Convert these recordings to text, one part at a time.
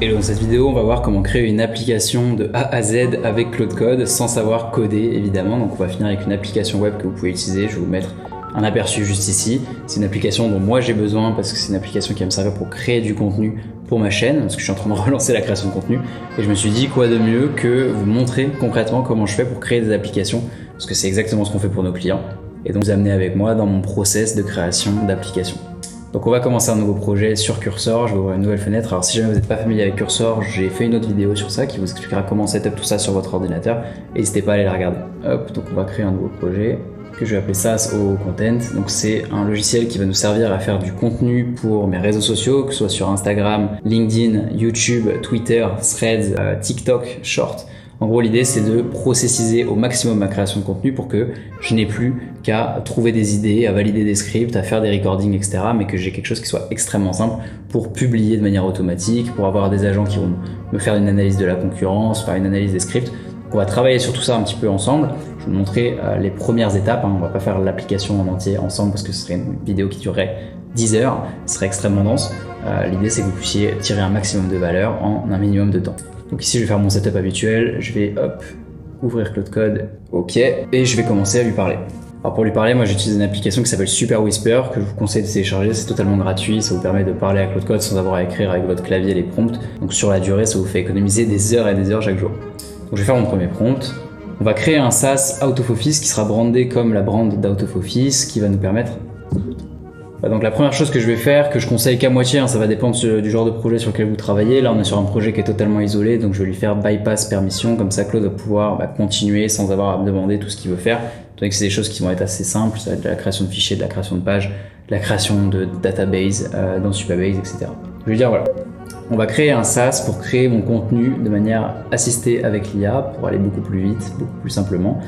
Et dans cette vidéo, on va voir comment créer une application de A à Z avec Claude Code sans savoir coder évidemment. Donc on va finir avec une application web que vous pouvez utiliser. Je vais vous mettre un aperçu juste ici. C'est une application dont moi j'ai besoin parce que c'est une application qui va me servir pour créer du contenu pour ma chaîne, parce que je suis en train de relancer la création de contenu. Et je me suis dit quoi de mieux que vous montrer concrètement comment je fais pour créer des applications, parce que c'est exactement ce qu'on fait pour nos clients. Et donc vous amener avec moi dans mon process de création d'applications. Donc on va commencer un nouveau projet sur Cursor, je vais ouvrir une nouvelle fenêtre. Alors si jamais vous n'êtes pas familier avec Cursor, j'ai fait une autre vidéo sur ça qui vous expliquera comment setup tout ça sur votre ordinateur. N'hésitez pas à aller la regarder. Hop, donc on va créer un nouveau projet que je vais appeler SaaS au Content. Donc c'est un logiciel qui va nous servir à faire du contenu pour mes réseaux sociaux, que ce soit sur Instagram, LinkedIn, YouTube, Twitter, Threads, TikTok, Short. En gros, l'idée, c'est de processiser au maximum ma création de contenu pour que je n'ai plus qu'à trouver des idées, à valider des scripts, à faire des recordings, etc. Mais que j'ai quelque chose qui soit extrêmement simple pour publier de manière automatique, pour avoir des agents qui vont me faire une analyse de la concurrence, faire une analyse des scripts. Donc, on va travailler sur tout ça un petit peu ensemble. Je vais vous montrer les premières étapes. On va pas faire l'application en entier ensemble parce que ce serait une vidéo qui durerait 10 heures. Ce serait extrêmement dense. L'idée, c'est que vous puissiez tirer un maximum de valeur en un minimum de temps. Donc ici, je vais faire mon setup habituel, je vais ouvrir Claude Code, ok, et je vais commencer à lui parler. Alors pour lui parler, moi j'utilise une application qui s'appelle Super Whisper, que je vous conseille de télécharger, c'est totalement gratuit, ça vous permet de parler à Claude Code sans avoir à écrire avec votre clavier les prompts. Donc sur la durée, ça vous fait économiser des heures et des heures chaque jour. Donc je vais faire mon premier prompt. On va créer un SaaS out of office qui sera brandé comme la brand d'out of office, qui va nous permettre... Donc la première chose que je vais faire, que je conseille qu'à moitié, ça va dépendre du genre de projet sur lequel vous travaillez. Là on est sur un projet qui est totalement isolé, donc je vais lui faire bypass permission, comme ça Claude va pouvoir continuer sans avoir à me demander tout ce qu'il veut faire. Donc c'est des choses qui vont être assez simples, ça va être de la création de fichiers, de la création de pages, de la création de database dans Supabase, etc. Je vais lui dire voilà, on va créer un SaaS pour créer mon contenu de manière assistée avec l'IA pour aller beaucoup plus vite, beaucoup plus simplement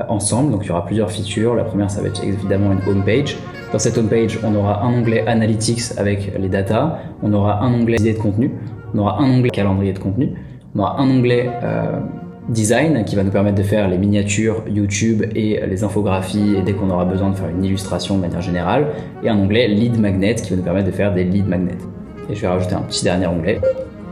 ensemble. Donc il y aura plusieurs features. La première, ça va être évidemment une homepage. Dans cette homepage, on aura un onglet Analytics avec les datas, on aura un onglet idées de contenu, on aura un onglet calendrier de contenu, on aura un onglet design qui va nous permettre de faire les miniatures YouTube et les infographies et dès qu'on aura besoin de faire une illustration de manière générale, et un onglet lead magnet qui va nous permettre de faire des lead magnets. Et je vais rajouter un petit dernier onglet.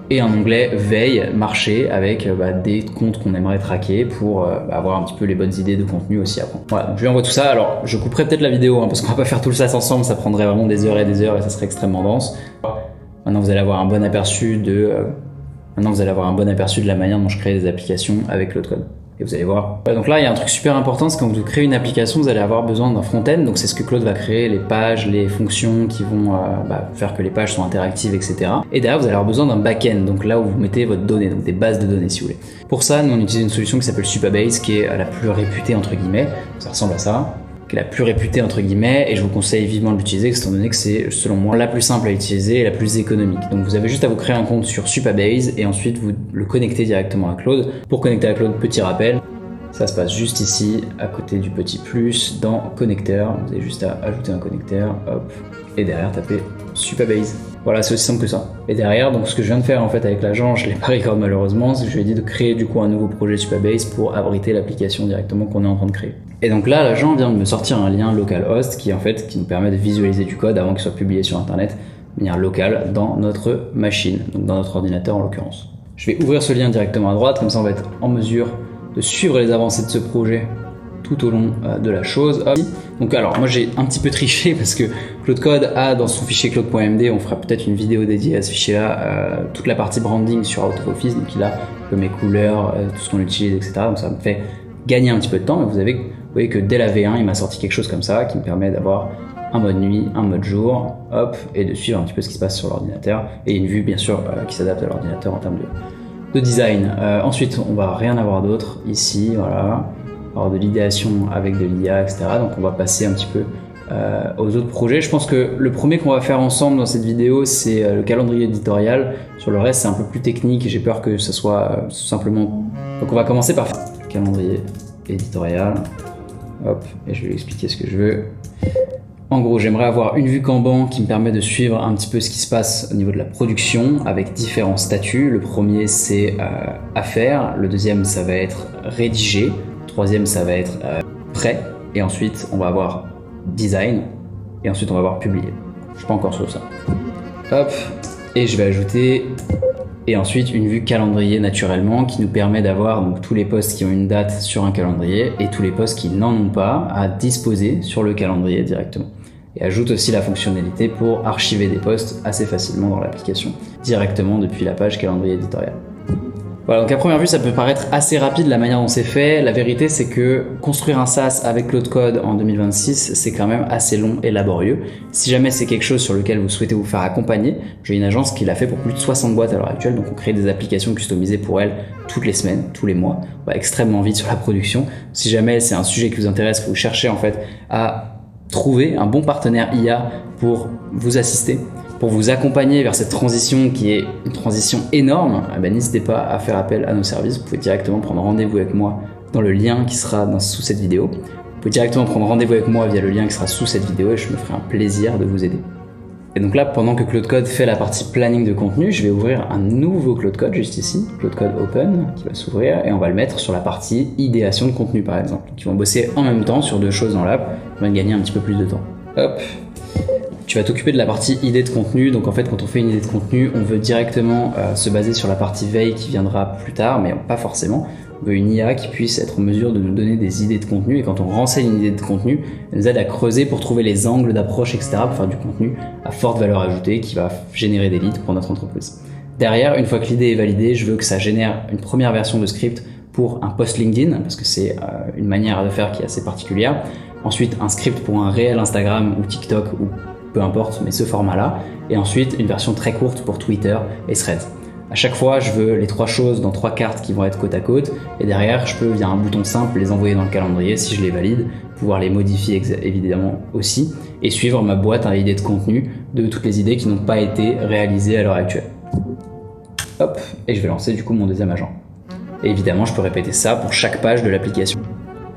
Et un onglet veille, marché, avec des comptes qu'on aimerait traquer pour avoir un petit peu les bonnes idées de contenu aussi après. Voilà, donc je lui envoie tout ça. Alors, je couperai peut-être la vidéo, parce qu'on va pas faire tout ça ensemble, ça prendrait vraiment des heures et ça serait extrêmement dense. Maintenant, vous allez avoir un bon aperçu de la manière dont je crée des applications avec Claude Code. Et vous allez voir. Donc là, il y a un truc super important, c'est quand vous créez une application, vous allez avoir besoin d'un front-end. Donc c'est ce que Claude va créer, les pages, les fonctions qui vont faire que les pages sont interactives, etc. Et derrière, vous allez avoir besoin d'un back-end. Donc là où vous mettez votre donnée, donc des bases de données si vous voulez. Pour ça, nous on utilise une solution qui s'appelle Supabase, qui est la plus réputée entre guillemets. Ça ressemble à ça. Qui est la plus réputée entre guillemets, et je vous conseille vivement de l'utiliser étant donné que c'est selon moi la plus simple à utiliser et la plus économique. Donc vous avez juste à vous créer un compte sur Supabase et ensuite vous le connectez directement à Claude. Pour connecter à Claude, petit rappel, ça se passe juste ici, à côté du petit plus, dans connecteur. Vous avez juste à ajouter un connecteur, hop, et derrière taper Supabase. Voilà, c'est aussi simple que ça. Et derrière, donc ce que je viens de faire en fait avec l'agent, je l'ai pas record malheureusement, c'est que je lui ai dit de créer du coup un nouveau projet Supabase pour abriter l'application directement qu'on est en train de créer. Et donc là, l'agent vient de me sortir un lien localhost qui nous permet de visualiser du code avant qu'il soit publié sur internet de manière locale dans notre machine, donc dans notre ordinateur en l'occurrence. Je vais ouvrir ce lien directement à droite, comme ça on va être en mesure de suivre les avancées de ce projet tout au long de la chose. Hop. Donc alors moi j'ai un petit peu triché parce que Claude Code a dans son fichier claude.md, on fera peut-être une vidéo dédiée à ce fichier là, toute la partie branding sur Out of Office, donc il a un peu mes couleurs, tout ce qu'on utilise, etc. Donc ça me fait gagner un petit peu de temps, mais vous voyez que dès la V1 il m'a sorti quelque chose comme ça qui me permet d'avoir un mode nuit, un mode jour, hop, et de suivre un petit peu ce qui se passe sur l'ordinateur et une vue bien sûr qui s'adapte à l'ordinateur en termes de design. Ensuite on va rien avoir d'autre ici, voilà, avoir de l'idéation avec de l'IA, etc. Donc on va passer un petit peu aux autres projets. Je pense que le premier qu'on va faire ensemble dans cette vidéo, c'est le calendrier éditorial. Sur le reste, c'est un peu plus technique et j'ai peur que ce soit simplement... Donc on va commencer par calendrier éditorial. Hop, et je vais lui expliquer ce que je veux. En gros, j'aimerais avoir une vue Kanban qui me permet de suivre un petit peu ce qui se passe au niveau de la production avec différents statuts. Le premier, c'est à faire. Le deuxième, ça va être rédigé. Le troisième, ça va être prêt. Et ensuite, on va avoir design. Et ensuite, on va avoir publié. Je suis pas encore sur ça. Hop. Et je vais ajouter Et ensuite une vue calendrier naturellement qui nous permet d'avoir donc tous les posts qui ont une date sur un calendrier et tous les posts qui n'en ont pas à disposer sur le calendrier directement. Et ajoute aussi la fonctionnalité pour archiver des posts assez facilement dans l'application, directement depuis la page calendrier éditorial. Voilà, donc à première vue, ça peut paraître assez rapide la manière dont c'est fait. La vérité, c'est que construire un SaaS avec Claude Code en 2026, c'est quand même assez long et laborieux. Si jamais c'est quelque chose sur lequel vous souhaitez vous faire accompagner, j'ai une agence qui l'a fait pour plus de 60 boîtes à l'heure actuelle, donc on crée des applications customisées pour elles toutes les semaines, tous les mois. On va extrêmement vite sur la production. Si jamais c'est un sujet qui vous intéresse, vous cherchez en fait à trouver un bon partenaire IA pour vous assister, pour vous accompagner vers cette transition qui est une transition énorme, n'hésitez pas à faire appel à nos services. Vous pouvez directement prendre rendez-vous avec moi dans le lien qui sera sous cette vidéo. Vous pouvez directement prendre rendez-vous avec moi via le lien qui sera sous cette vidéo et je me ferai un plaisir de vous aider. Et donc là, pendant que Claude Code fait la partie planning de contenu, je vais ouvrir un nouveau Claude Code juste ici, Claude Code Open, qui va s'ouvrir et on va le mettre sur la partie idéation de contenu par exemple. Donc ils vont bosser en même temps sur deux choses dans l'app, on va gagner un petit peu plus de temps. Hop. Tu vas t'occuper de la partie idée de contenu. Donc en fait, quand on fait une idée de contenu, on veut directement se baser sur la partie veille qui viendra plus tard, mais pas forcément. On veut une IA qui puisse être en mesure de nous donner des idées de contenu. Et quand on renseigne une idée de contenu, elle nous aide à creuser pour trouver les angles d'approche, etc. pour faire du contenu à forte valeur ajoutée qui va générer des leads pour notre entreprise. Derrière, une fois que l'idée est validée, je veux que ça génère une première version de script pour un post LinkedIn, parce que c'est une manière de faire qui est assez particulière. Ensuite, un script pour un réel Instagram ou TikTok ou peu importe, mais ce format-là. Et ensuite, une version très courte pour Twitter et Threads. À chaque fois, je veux les trois choses dans trois cartes qui vont être côte à côte. Et derrière, je peux, via un bouton simple, les envoyer dans le calendrier si je les valide, pouvoir les modifier évidemment aussi, et suivre ma boîte à idées de contenu de toutes les idées qui n'ont pas été réalisées à l'heure actuelle. Hop, et je vais lancer du coup mon deuxième agent. Et évidemment, je peux répéter ça pour chaque page de l'application.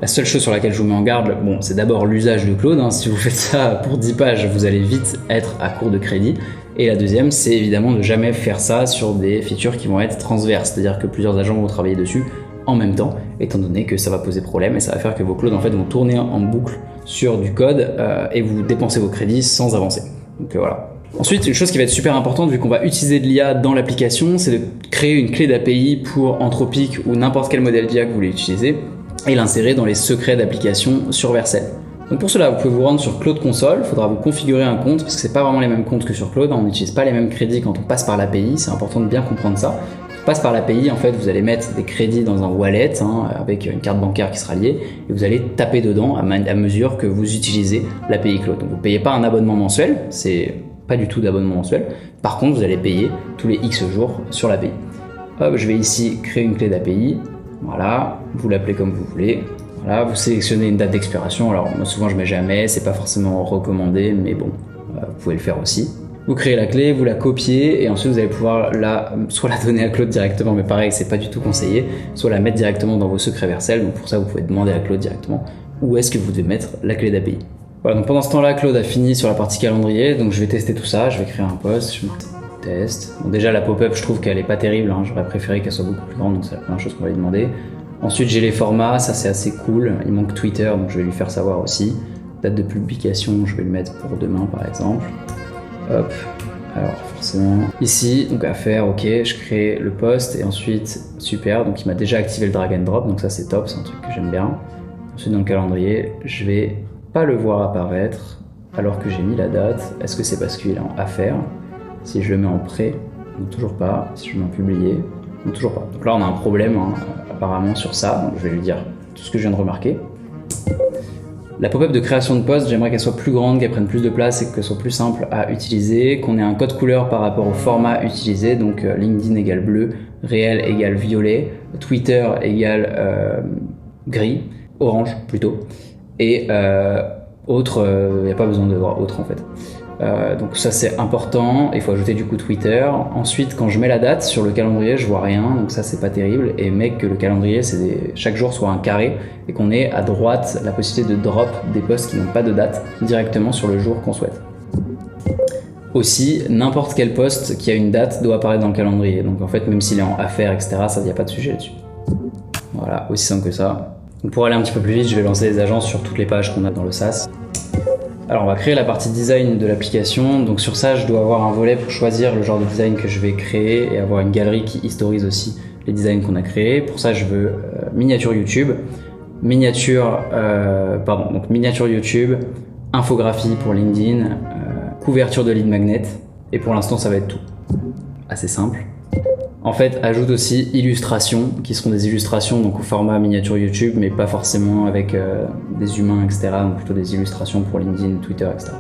La seule chose sur laquelle je vous mets en garde, c'est d'abord l'usage de Claude. Si vous faites ça pour 10 pages, vous allez vite être à court de crédit. Et la deuxième, c'est évidemment de jamais faire ça sur des features qui vont être transverses, c'est-à-dire que plusieurs agents vont travailler dessus en même temps, étant donné que ça va poser problème et ça va faire que vos Claudes en fait vont tourner en boucle sur du code et vous dépensez vos crédits sans avancer. Donc voilà. Ensuite, une chose qui va être super importante vu qu'on va utiliser de l'IA dans l'application, c'est de créer une clé d'API pour Anthropic ou n'importe quel modèle d'IA que vous voulez utiliser et l'insérer dans les secrets d'application sur Vercel. Donc pour cela, vous pouvez vous rendre sur Claude Console, il faudra vous configurer un compte parce que c'est pas vraiment les mêmes comptes que sur Claude, on n'utilise pas les mêmes crédits quand on passe par l'API, c'est important de bien comprendre ça. Quand on passe par l'API, en fait, vous allez mettre des crédits dans un wallet avec une carte bancaire qui sera liée et vous allez taper dedans à mesure que vous utilisez l'API Claude. Donc vous ne payez pas un abonnement mensuel, c'est pas du tout d'abonnement mensuel. Par contre, vous allez payer tous les X jours sur l'API. Hop, je vais ici créer une clé d'API. Voilà, vous l'appelez comme vous voulez. Voilà, vous sélectionnez une date d'expiration. Alors moi souvent je mets jamais, c'est pas forcément recommandé, mais bon, vous pouvez le faire aussi. Vous créez la clé, vous la copiez et ensuite vous allez pouvoir soit la donner à Claude directement, mais pareil c'est pas du tout conseillé, soit la mettre directement dans vos secrets Vercel. Donc pour ça vous pouvez demander à Claude directement où est-ce que vous devez mettre la clé d'API. Voilà, donc pendant ce temps-là Claude a fini sur la partie calendrier, donc je vais tester tout ça, je vais créer un post, je marque test. Bon, déjà la pop-up je trouve qu'elle est pas terrible, j'aurais préféré qu'elle soit beaucoup plus grande, donc c'est la première chose qu'on va lui demander. Ensuite j'ai les formats, ça c'est assez cool, il manque Twitter donc je vais lui faire savoir aussi. Date de publication, je vais le mettre pour demain par exemple. Hop, alors forcément ici, donc à faire, ok, je crée le post et ensuite super, donc il m'a déjà activé le drag and drop, donc ça c'est top, c'est un truc que j'aime bien. Ensuite dans le calendrier, je vais pas le voir apparaître alors que j'ai mis la date. Est-ce que c'est parce qu'il est en affaires? Si je le mets en prêt, donc toujours pas. Si je le mets en publié, donc toujours pas. Donc là on a un problème apparemment sur ça, donc je vais lui dire tout ce que je viens de remarquer. La pop-up de création de poste, j'aimerais qu'elle soit plus grande, qu'elle prenne plus de place et qu'elle soit plus simple à utiliser, qu'on ait un code couleur par rapport au format utilisé, donc LinkedIn égale bleu, réel égale violet, Twitter égale gris, orange plutôt, et autre, il n'y a pas besoin de voir autre en fait. Donc ça c'est important, il faut ajouter du coup Twitter. Ensuite quand je mets la date sur le calendrier je vois rien, donc ça c'est pas terrible. Et mec que le calendrier chaque jour soit un carré et qu'on ait à droite la possibilité de drop des posts qui n'ont pas de date directement sur le jour qu'on souhaite. Aussi n'importe quel post qui a une date doit apparaître dans le calendrier, donc en fait même s'il est en affaires etc, ça y a pas de sujet là-dessus. Voilà, aussi simple que ça. Donc pour aller un petit peu plus vite, je vais lancer les agences sur toutes les pages qu'on a dans le SaaS. Alors on va créer la partie design de l'application. Donc sur ça, je dois avoir un volet pour choisir le genre de design que je vais créer et avoir une galerie qui historise aussi les designs qu'on a créés. Pour ça, je veux miniature YouTube, miniature YouTube, infographie pour LinkedIn, couverture de lead magnet. Et pour l'instant, ça va être tout. Assez simple. En fait, ajoute aussi illustrations, qui seront des illustrations donc au format miniature YouTube, mais pas forcément avec des humains, etc. Donc plutôt des illustrations pour LinkedIn, Twitter, etc.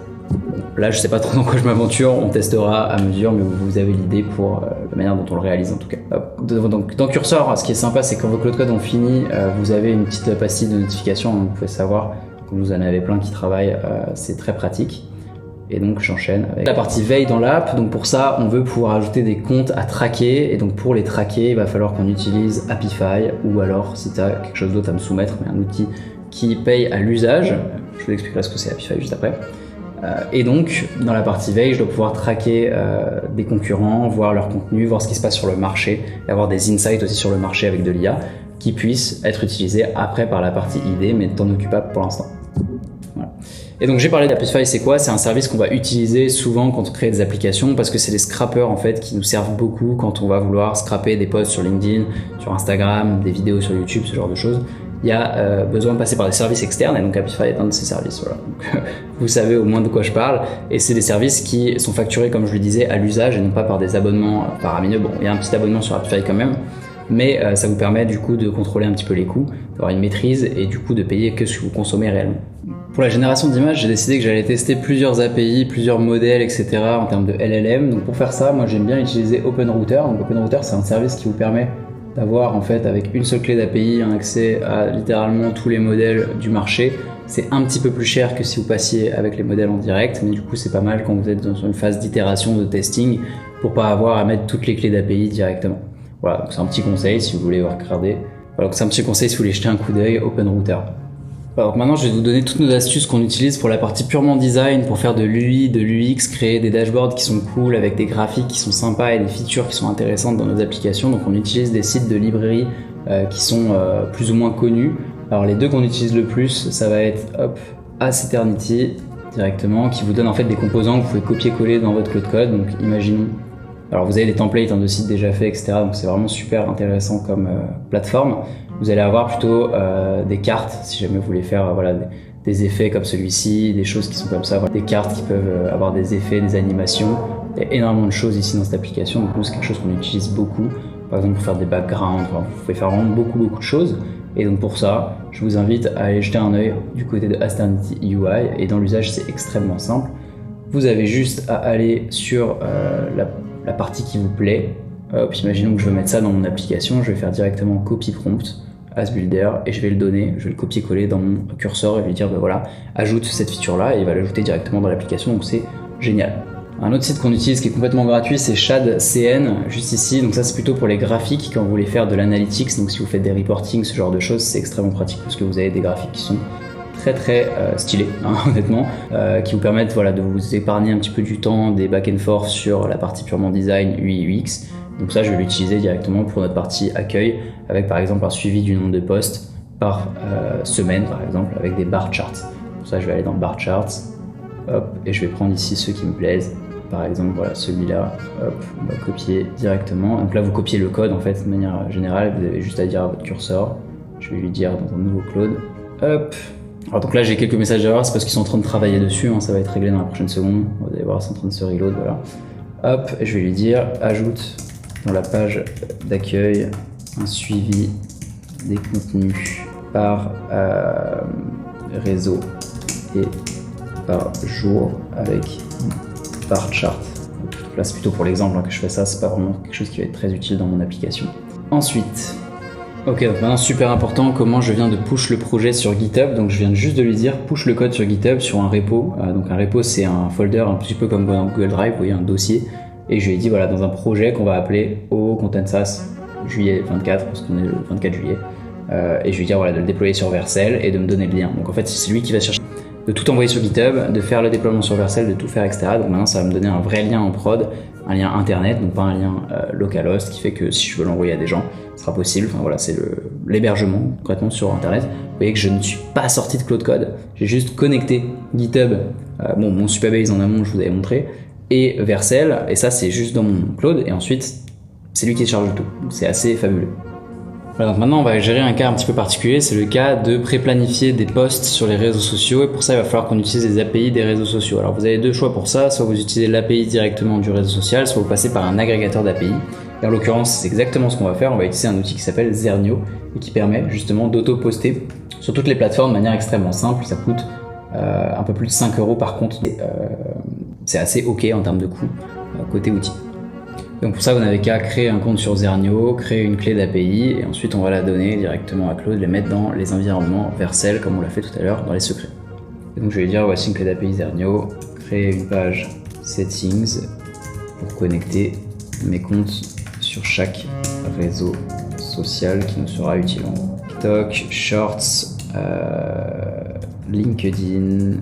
Là, je sais pas trop dans quoi je m'aventure, on testera à mesure, mais vous avez l'idée pour la manière dont on le réalise en tout cas. Donc dans Cursor, ce qui est sympa, c'est que quand vos Claude Code ont fini, vous avez une petite pastille de notification, donc vous pouvez savoir, comme vous en avez plein qui travaillent, c'est très pratique. Et donc j'enchaîne avec la partie veille dans l'app. Donc pour ça, on veut pouvoir ajouter des comptes à traquer. Et donc pour les traquer, il va falloir qu'on utilise Apify, ou alors si tu as quelque chose d'autre à me soumettre, mais un outil qui paye à l'usage. Je vous expliquerai ce que c'est Apify juste après. Et donc dans la partie veille, je dois pouvoir traquer des concurrents, voir leur contenu, voir ce qui se passe sur le marché, et avoir des insights aussi sur le marché avec de l'IA qui puissent être utilisés après par la partie ID, mais t'en occupe pas pour l'instant. Voilà. Et donc j'ai parlé d'Apify, c'est quoi? C'est un service qu'on va utiliser souvent quand on crée des applications, parce que c'est des scrappers en fait qui nous servent beaucoup quand on va vouloir scraper des posts sur LinkedIn, sur Instagram, des vidéos sur YouTube, ce genre de choses. Il y a besoin de passer par des services externes, et donc Apify est un de ces services. Voilà. Donc, vous savez au moins de quoi je parle, et c'est des services qui sont facturés, comme je le disais, à l'usage et non pas par des abonnements faramineux. Bon, il y a un petit abonnement sur Apify quand même, mais ça vous permet du coup de contrôler un petit peu les coûts, d'avoir une maîtrise et du coup de payer que ce que vous consommez réellement. Pour la génération d'images, j'ai décidé que j'allais tester plusieurs API, plusieurs modèles, etc. en termes de LLM. Donc pour faire ça, moi j'aime bien utiliser OpenRouter. Donc OpenRouter, c'est un service qui vous permet d'avoir en fait avec une seule clé d'API un accès à littéralement tous les modèles du marché. C'est un petit peu plus cher que si vous passiez avec les modèles en direct, mais du coup c'est pas mal quand vous êtes dans une phase d'itération, de testing, pour pas avoir à mettre toutes les clés d'API directement. Voilà, c'est un petit conseil si vous voulez regarder. Voilà, c'est un petit conseil si vous voulez jeter un coup d'œil, OpenRouter. Alors maintenant, je vais vous donner toutes nos astuces qu'on utilise pour la partie purement design, pour faire de l'UI, de l'UX, créer des dashboards qui sont cool, avec des graphiques qui sont sympas et des features qui sont intéressantes dans nos applications. Donc on utilise des sites de librairie qui sont plus ou moins connus. Alors les deux qu'on utilise le plus, ça va être Ask Eternity directement, qui vous donne en fait des composants que vous pouvez copier-coller dans votre Claude Code. Donc imaginons, alors vous avez des templates de sites déjà faits, etc. Donc c'est vraiment super intéressant comme plateforme. Vous allez avoir plutôt des cartes, si jamais vous voulez faire voilà, des effets comme celui-ci, des choses qui sont comme ça, voilà, des cartes qui peuvent avoir des effets, des animations. Il y a énormément de choses ici dans cette application, donc nous c'est quelque chose qu'on utilise beaucoup. Par exemple pour faire des backgrounds, enfin, vous pouvez faire vraiment beaucoup de choses. Et donc pour ça, je vous invite à aller jeter un œil du côté de Ask Eternity UI, et dans l'usage c'est extrêmement simple. Vous avez juste à aller sur la partie qui vous plaît. Imaginons que je veux mettre ça dans mon application, je vais faire directement copy prompt as builder et je vais le donner, je vais le copier-coller dans mon curseur et lui dire voilà, ajoute cette feature là, et il va l'ajouter directement dans l'application, donc c'est génial. Un autre site qu'on utilise qui est complètement gratuit, c'est ShadCN, juste ici. Donc ça c'est plutôt pour les graphiques quand vous voulez faire de l'analytics, donc si vous faites des reporting, ce genre de choses, c'est extrêmement pratique parce que vous avez des graphiques qui sont très stylés, honnêtement, qui vous permettent voilà, de vous épargner un petit peu du temps, des back and forth sur la partie purement design, UI, UX. Donc ça, je vais l'utiliser directement pour notre partie accueil, avec par exemple un suivi du nombre de posts par semaine, par exemple, avec des bar charts. Pour ça, je vais aller dans bar charts, et je vais prendre ici ceux qui me plaisent. Par exemple, voilà, celui-là, on va copier directement. Donc là, vous copiez le code, en fait, de manière générale. Vous avez juste à dire à votre curseur. Je vais lui dire dans un nouveau Claude, Alors donc là, j'ai quelques messages d'erreur, c'est parce qu'ils sont en train de travailler dessus, ça va être réglé dans la prochaine seconde. Vous allez voir, c'est en train de se reload, voilà. Et je vais lui dire, ajoute dans la page d'accueil un suivi des contenus par réseau et par jour avec bar chart. Donc là c'est plutôt pour l'exemple que je fais ça, c'est pas vraiment quelque chose qui va être très utile dans mon application. Ensuite, ok, donc maintenant super important, comment je viens de push le projet sur GitHub. Donc je viens juste de lui dire push le code sur GitHub sur un repo. Donc un repo c'est un folder un petit peu comme dans Google Drive, vous voyez, un dossier. Et je lui ai dit voilà, dans un projet qu'on va appeler au Contensas juillet 24, parce qu'on est le 24 juillet. Et je lui ai dit voilà, de le déployer sur Vercel et de me donner le lien. Donc en fait c'est lui qui va chercher de tout envoyer sur GitHub, de faire le déploiement sur Vercel, de tout faire, etc. Donc maintenant ça va me donner un vrai lien en prod, un lien internet, donc pas un lien localhost, qui fait que si je veux l'envoyer à des gens, ce sera possible. Enfin voilà, c'est l'hébergement concrètement sur internet. Vous voyez que je ne suis pas sorti de Claude Code, j'ai juste connecté GitHub, mon Supabase en amont, je vous avais montré, et Vercel, et ça c'est juste dans mon Claude, et ensuite c'est lui qui charge tout. C'est assez fabuleux. Voilà, donc maintenant on va gérer un cas un petit peu particulier, c'est le cas de pré-planifier des posts sur les réseaux sociaux, et pour ça il va falloir qu'on utilise les API des réseaux sociaux. Alors vous avez deux choix pour ça, soit vous utilisez l'API directement du réseau social, soit vous passez par un agrégateur d'API. Et en l'occurrence c'est exactement ce qu'on va faire, on va utiliser un outil qui s'appelle Zernio, et qui permet justement d'auto-poster sur toutes les plateformes de manière extrêmement simple. Ça coûte un peu plus de 5 € par compte, c'est assez ok en termes de coût côté outil. Donc pour ça, vous n'avez qu'à créer un compte sur Zernio, créer une clé d'API, et ensuite on va la donner directement à Claude, les mettre dans les environnements Vercel, comme on l'a fait tout à l'heure, dans les secrets. Et donc je vais lui dire, voici une clé d'API Zernio, créer une page Settings pour connecter mes comptes sur chaque réseau social qui nous sera utile. TikTok, Shorts, LinkedIn,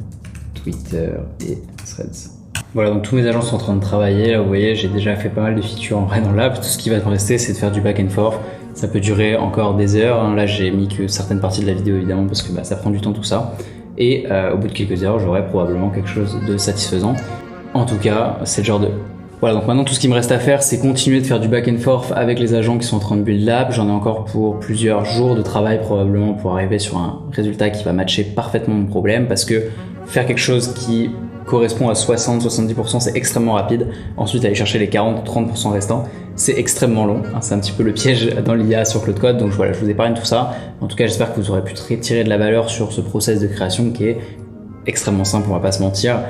Twitter et Threads. Voilà, donc tous mes agents sont en train de travailler. Là, vous voyez, j'ai déjà fait pas mal de features en vrai dans l'app. Tout ce qui va me rester, c'est de faire du back and forth. Ça peut durer encore des heures. Là, j'ai mis que certaines parties de la vidéo, évidemment, parce que ça prend du temps tout ça. Et au bout de quelques heures, j'aurai probablement quelque chose de satisfaisant. En tout cas, c'est le genre de... Voilà, donc maintenant, tout ce qui me reste à faire, c'est continuer de faire du back and forth avec les agents qui sont en train de build l'app. J'en ai encore pour plusieurs jours de travail, probablement, pour arriver sur un résultat qui va matcher parfaitement mon problème, parce que faire quelque chose qui correspond à 60-70%, c'est extrêmement rapide. Ensuite, aller chercher les 40-30% restants, c'est extrêmement long. C'est un petit peu le piège dans l'IA sur Claude Code. Donc voilà, je vous épargne tout ça. En tout cas, j'espère que vous aurez pu tirer de la valeur sur ce process de création qui est extrêmement simple, on va pas se mentir.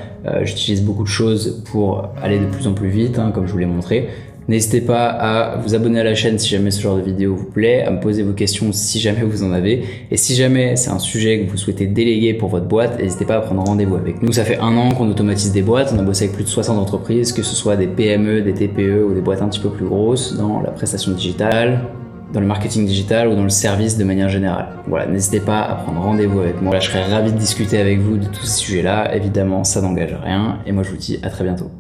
J'utilise beaucoup de choses pour aller de plus en plus vite, comme je vous l'ai montré. N'hésitez pas à vous abonner à la chaîne si jamais ce genre de vidéo vous plaît, à me poser vos questions si jamais vous en avez. Et si jamais c'est un sujet que vous souhaitez déléguer pour votre boîte, n'hésitez pas à prendre rendez-vous avec nous. Ça fait 1 an qu'on automatise des boîtes, on a bossé avec plus de 60 entreprises, que ce soit des PME, des TPE ou des boîtes un petit peu plus grosses dans la prestation digitale, dans le marketing digital ou dans le service de manière générale. Voilà, n'hésitez pas à prendre rendez-vous avec moi. Là, je serais ravi de discuter avec vous de tous ces sujets-là. Évidemment, ça n'engage à rien. Et moi, je vous dis à très bientôt.